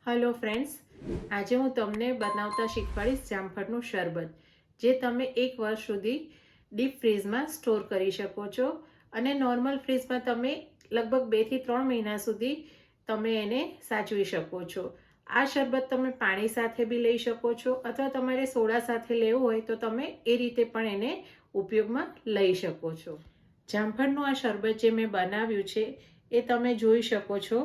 Hello friends, आज हूँ तमने बनावता शीखवाड़ीश जामफळનું શરબત જે તમે 1 વર્ષ સુધી ડીપ ફ્રીઝમાં સ્ટોર કરી શકો છો અને નોર્મલ ફ્રીઝમાં તમે લગભગ 2 થી 3 મહિના સુધી તમે એને સાચવી શકો છો। આ શરબત તમે પાણી સાથે બી લઈ શકો છો અથવા તમારે સોડા સાથે લેવું હોય તો તમે એ રીતે પણ એને ઉપયોગમાં લઈ શકો છો। જામફળનું આ શરબત જે મેં બનાવ્યું છે એ તમે જોઈ શકો છો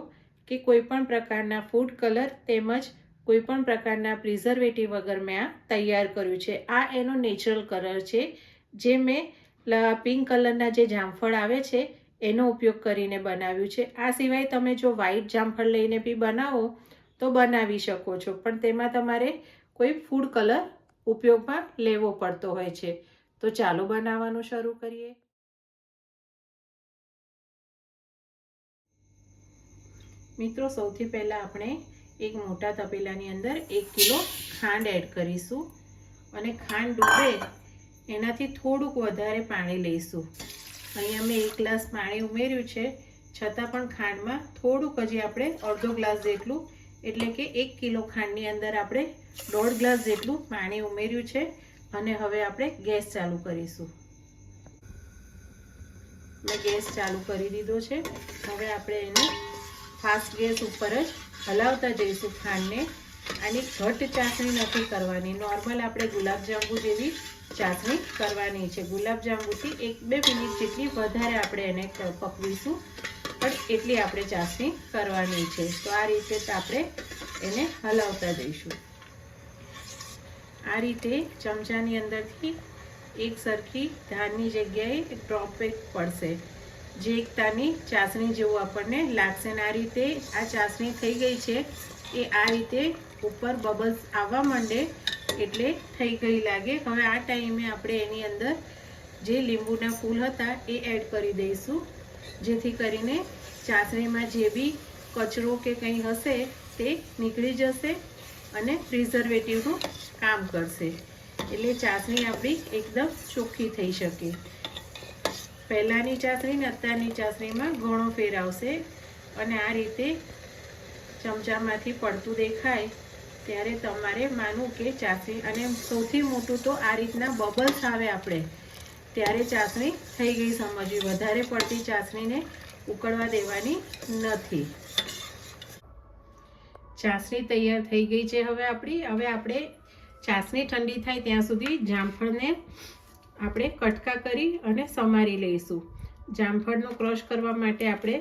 કે કોઈપણ પ્રકારના ફૂડ કલર તેમજ કોઈપણ પ્રકારના પ્રિઝર્વેટિવ વગર મેં આ તૈયાર કર્યું છે। આ એનો નેચરલ કલર છે જે મેં પિંક કલરના જે જામફળ આવે છે એનો ઉપયોગ કરીને બનાવ્યું છે। આ સિવાય તમે જો વ્હાઈટ જામફળ લઈને બી બનાવો તો બનાવી શકો છો, પણ તેમાં તમારે કોઈ ફૂડ કલર ઉપયોગમાં લેવો પડતો હોય છે। તો ચાલો બનાવવાનું શરૂ કરીએ। મિત્રો, સૌથી પહેલાં આપણે એક મોટા તપેલાની અંદર 1 કિલો ખાંડ એડ કરીશું અને ખાંડ ડૂબે એનાથી થોડુંક વધારે પાણી લઈશું। અહીંયા મેં 1 ગ્લાસ પાણી ઉમેર્યું છે, છતાં પણ ખાંડમાં થોડુંક હજી આપણે અડધો ગ્લાસ જેટલું એટલે કે 1 કિલો ખાંડની અંદર આપણે 1.5 ગ્લાસ જેટલું પાણી ઉમેર્યું છે અને હવે આપણે ગેસ ચાલુ કરીશું। મેં ગેસ ચાલુ કરી દીધો છે। હવે આપણે એને ફાસ્ટ ગેસ ઉપર જ હલાવતા જઈશું ખાંડને। આની ઘટ ચાસણી નથી કરવાની, નોર્મલ આપણે ગુલાબજાંબુ જેવી ચાસણી કરવાની છે। ગુલાબજાંબુથી 1-2 મિનિટ જેટલી વધારે આપણે એને પકવીશું, પણ એટલી આપણે ચાસણી કરવાની છે। તો આ રીતે આપણે એને હલાવતા જઈશું। આ રીતે ચમચાની અંદરથી એક સરખી ધારની જગ્યાએ ડ્રોપ પડશે, જે એકતાની ચાસણી જેવું આપણને લાગશે। અને આ રીતે આ ચાસણી થઈ ગઈ છે એ આ રીતે ઉપર બબલ્સ આવવા માંડે એટલે થઈ ગઈ લાગે। હવે આ ટાઈમે આપણે એની અંદર જે લીંબુના ફૂલ હતા એ એડ કરી દઈશું, જેથી કરીને ચાસણીમાં જે બી કચરો કે કંઈ હશે તે નીકળી જશે અને પ્રિઝર્વેટિવનું કામ કરશે, એટલે ચાસણી આપણી એકદમ ચોખ્ખી થઈ શકે। પહેલાંની ચાસણી ને અત્યારની ચાસણીમાં ઘણો ફેર આવશે અને આ રીતે ચમચામાંથી પડતું દેખાય ત્યારે તમારે માનવું કે ચાસણી, અને સૌથી મોટું તો આ રીતના બબલ્સ આવે આપણે ત્યારે ચાસણી થઈ ગઈ સમજવી, વધારે પડતી ચાસણીને ઉકળવા દેવાની નથી। ચાસણી તૈયાર થઈ ગઈ છે હવે આપણે ચાસણી ઠંડી થાય ત્યાં સુધી જામફળને આપણે કટકા કરી અને સમારી લઈશું। જામફળનો ક્રશ કરવા માટે આપણે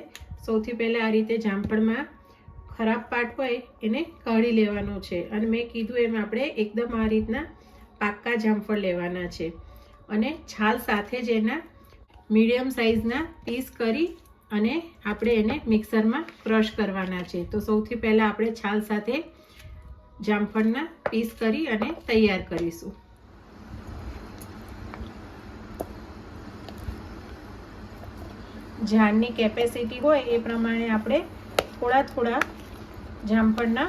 સૌથી પહેલાં આ રીતે જામફળમાં ખરાબ પાર્ટ હોય એને કાઢી લેવાનો છે, અને મેં કીધું એમ આપણે એકદમ આ રીતના પાક્કા જામફળ લેવાના છે અને છાલ સાથે જ એના મીડિયમ સાઇઝના પીસ કરી અને આપણે એને મિક્સરમાં ક્રશ કરવાના છે। તો સૌથી પહેલાં આપણે છાલ સાથે જામફળના પીસ કરી અને તૈયાર કરીશું। જારની કેપેસિટી હોય એ પ્રમાણે આપણે થોડા થોડા જામફળના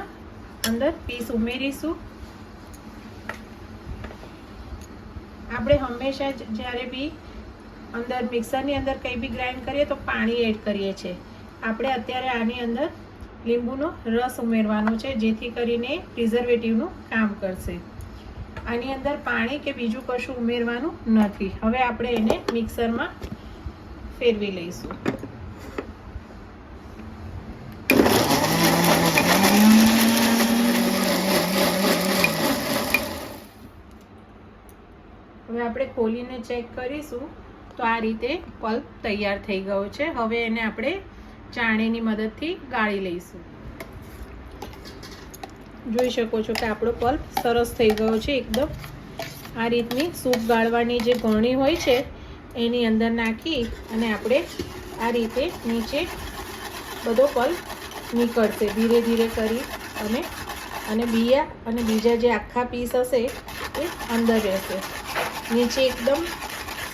અંદર પીસ ઉમેરીશું। આપણે હંમેશા જ્યારે બી અંદર મિક્સરની અંદર કંઈ બી ગ્રાઇન્ડ કરીએ તો પાણી એડ કરીએ છીએ, આપણે અત્યારે આની અંદર લીંબુનો રસ ઉમેરવાનો છે, જેથી કરીને પ્રિઝર્વેટિવનું કામ કરશે। આની અંદર પાણી કે બીજું કશું ઉમેરવાનું નથી। હવે આપણે એને મિક્સરમાં ફેરવી લઈશું। હવે આપણે ખોલીને ચેક કરીશું તો આ રીતે પલ્પ તૈયાર થઈ ગયો છે। હવે એને આપણે ચાણીની મદદથી ગાળી લઈશું। જોઈ શકો છો કે આપણો પલ્પ સરસ થઈ ગયો છે એકદમ। આ રીતની સૂપ ગાળવાની જે ગળણી હોય છે એની અંદર નાખી અને આપણે આ રીતે નીચે બધો પલ્પ નીકળશે ધીરે ધીરે કરી, અને બિયા અને બીજા જે આખા પીસ હશે એ અંદર રહેશે। નીચે એકદમ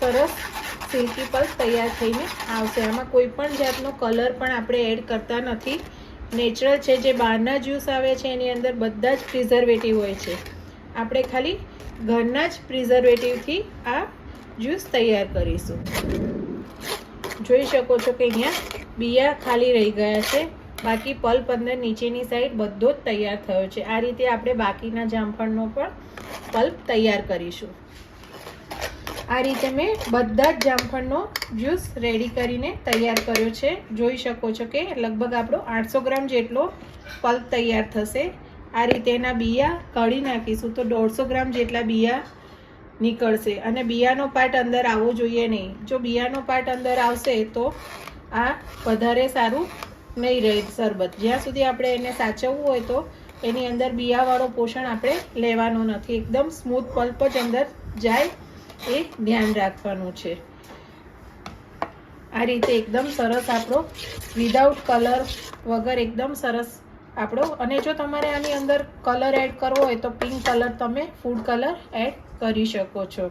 સરસ સિલ્કી પલ્પ તૈયાર થઈને આવશે। આમાં કોઈ પણ જાતનો કલર પણ આપણે એડ કરતા નથી, નેચરલ છે। જે બહારના જ્યુસ આવે છે એની અંદર બધા જ પ્રિઝર્વેટિવ હોય છે, આપણે ખાલી ઘરના જ પ્રિઝર્વેટિવથી આ જ્યુસ તૈયાર કરીશું। જોઈ શકો છો કે અહીંયા બિયા ખાલી રહી ગયા છે બાકી પલ્પ અંદર નીચેની સાઈડ બધો જ તૈયાર થયો છે. આ રીતે આપણે બાકીના જામફળનો પણ પલ્પ તૈયાર કરીશું. આ રીતે મેં બધા જ જામફળનો જ્યુસ રેડી કરીને તૈયાર કર્યો છે. જોઈ શકો છો કે લગભગ આપણો 800 ગ્રામ જેટલો પલ્પ તૈયાર થશે. આ રીતે એના બિયા કાઢી નાખીશું તો 150 ગ્રામ જેટલા બિયા નીકળશે. અને બિયાનો પાર્ટ અંદર આવવો જોઈએ નહીં. જો બિયાનો પાર્ટ અંદર આવશે તો આ વધારે સારું નહીં રહે શરબત. જ્યાં સુધી આપણે એને સાચવવું હોય તો એની અંદર બિયાવાળો પોષણ આપણે લેવાનો નથી. એકદમ સ્મૂથ પલ્પ જ અંદર જાય એ ધ્યાન રાખવાનું છે. આ રીતે એકદમ સરસ આપણો વિધાઉટ કલર વગર એકદમ સરસ આપણો. અને જો તમારે આની અંદર કલર એડ કરવો હોય તો પિંક કલર તમે ફૂડ કલર એડ કરી શકો છો.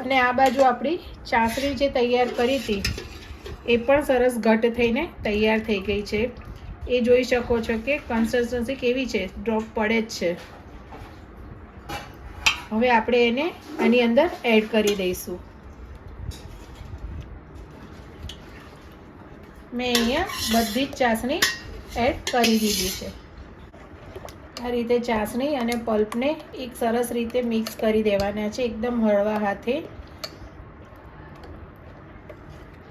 અને આ બાજુ આપણી ચાસણી જે તૈયાર કરી હતી એ પણ સરસ ઘટ થઈને તૈયાર થઈ ગઈ છે. એ જોઈ શકો છો કે કન્સિસ્ટન્સી કેવી છે, ડ્રોપ પડે જ છે. હવે આપણે એને આની અંદર એડ કરી દઈશું. મેં અહીંયા બધી જ ચાસણી એડ કરી દીધી છે. આ રીતે ચાસણી અને પલ્પને એક સરસ રીતે મિક્સ કરી દેવાના છે એકદમ હળવા હાથે.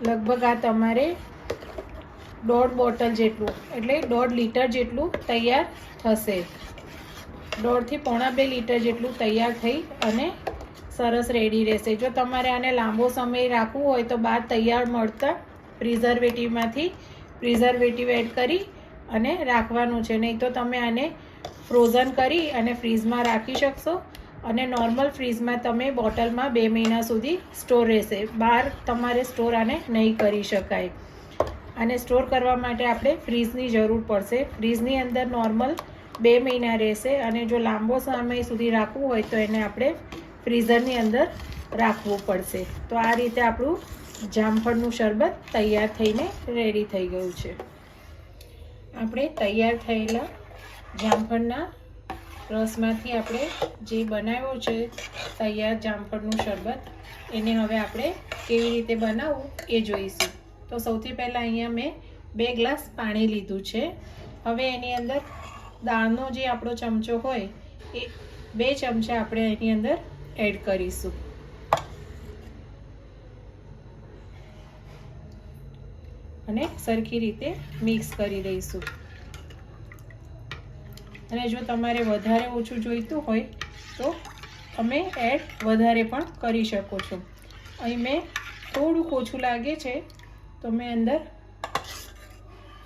લગભગ આ તમારે 1.5 બોટલ જેટલું એટલે 1.5 લીટર જેટલું તૈયાર થશે. 1.5 થી 1.25 લીટર જેટલું તૈયાર થઈ અને સરસ રેડી રહેશે. જો તમારે આને લાંબો સમય રાખવું હોય તો બહાર તૈયાર મળતા પ્રિઝર્વેટિવમાંથી પ્રિઝર્વેટિવ એડ કરી અને રાખવાનું છે. નહીં તો તમે આને ફ્રોઝન કરી અને ફ્રીઝમાં રાખી શકશો. અને નોર્મલ ફ્રીઝમાં તમે બોટલમાં 2 મહિના સુધી સ્ટોર રહેશે. બહાર તમારે સ્ટોર આને નહીં કરી શકાય. આને સ્ટોર કરવા માટે આપણે ફ્રીઝની જરૂર પડશે. ફ્રીઝની અંદર નોર્મલ 2 મહિના રહેશે. અને જો લાંબો સમય સુધી રાખવું હોય તો એને આપણે ફ્રીઝરની અંદર રાખવું પડશે. તો આ રીતે આપણું જામફળનું શરબત તૈયાર થઈને રેડી થઈ ગયું છે. આપણે તૈયાર થયેલા જામફળના રસમાંથી આપણે જે બનાવ્યો છે તૈયાર જામફળનું શરબત એને હવે આપણે કેવી રીતે બનાવવું એ જોઈશું. તો સૌથી પહેલાં અહીંયા મેં 2 ગ્લાસ પાણી લીધું છે. હવે એની અંદર દાળનો જે આપણો ચમચો હોય એ 2 ચમચા આપણે એની અંદર એડ કરીશું. અને સરખી રીતે મિક્સ કરી દઈશું. અને જો તમારે વધારે ઓછું જોઈતું હોય તો તમે એડ વધારે પણ કરી શકો છો. અહીં મેં થોડુંક ઓછું લાગે છે તો મેં અંદર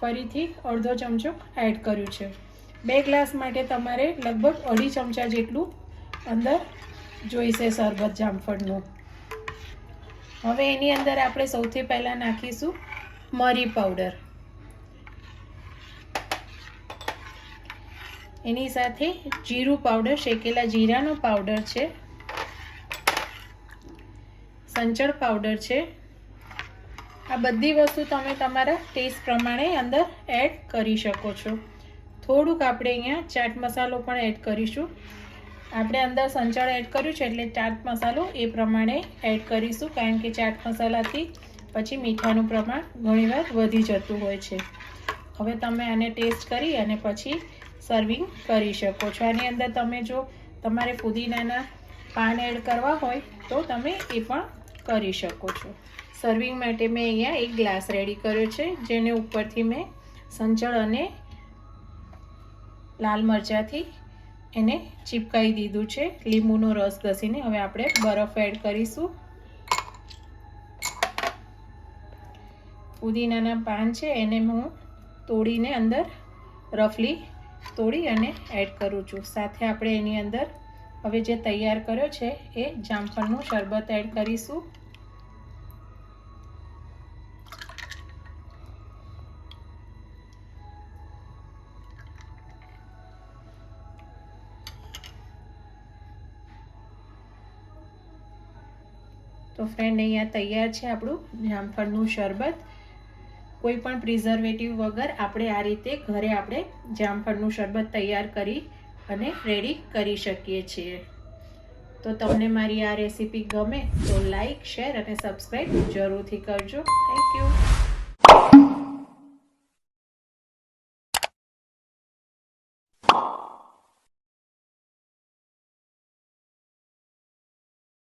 ફરીથી અડધો ચમચો એડ કર્યું છે. 2 ગ્લાસ માટે તમારે લગભગ 2.5 ચમચા જેટલું અંદર જોઈશે શરબત જામફળનું. હવે એની અંદર આપણે સૌથી પહેલાં નાખીશું મરી પાવડર. એની સાથે જીરું પાવડર, શેકેલા જીરાનો પાવડર છે, સંચળ પાવડર છે. આ બધી વસ્તુ તમે તમારા ટેસ્ટ પ્રમાણે અંદર એડ કરી શકો છો. થોડુંક આપણે અહીંયા ચાટ મસાલો પણ એડ કરીશું. આપણે અંદર સંચળ એડ કર્યું છે એટલે ચાટ મસાલો એ પ્રમાણે એડ કરીશું. કારણ કે ચાટ મસાલાથી પછી મીઠાનું પ્રમાણ ઘણીવાર વધી જતું હોય છે. હવે તમે આને ટેસ્ટ કરી અને પછી સર્વિંગ કરી શકો છો. આની અંદર તમે જો તમારે ફુદીનાના પાન એડ કરવા હોય તો તમે એ પણ કરી શકો છો. સર્વિંગ માટે મેં અહીંયા 1 ગ્લાસ રેડી કર્યો છે જેને ઉપરથી મેં સંચળ અને લાલ મરચાંથી એને ચીપકાવી દીધું છે લીંબુનો રસ ઘસીને. હવે આપણે બરફ એડ કરીશું. ફુદીનાના પાન છે એને હું તોડીને અંદર રફલી તોડી અને એડ કરું છું. સાથે આપણે એની અંદર હવે જે તૈયાર કર્યો છે એ જામફળનું શરબત એડ કરીશું. તો ફ્રેન્ડ અહીંયા તૈયાર છે આપણું જામફળનું શરબત. કોઈ પણ પ્રિઝર્વેટિવ વગર આપણે આ રીતે ઘરે આપણે જામફળનું શરબત તૈયાર કરી અને રેડી કરી શકીએ છીએ. તો તમને મારી આ રેસીપી ગમે તો લાઈક, શેર અને સબસ્ક્રાઈબ જરૂરથી કરજો. Thank you.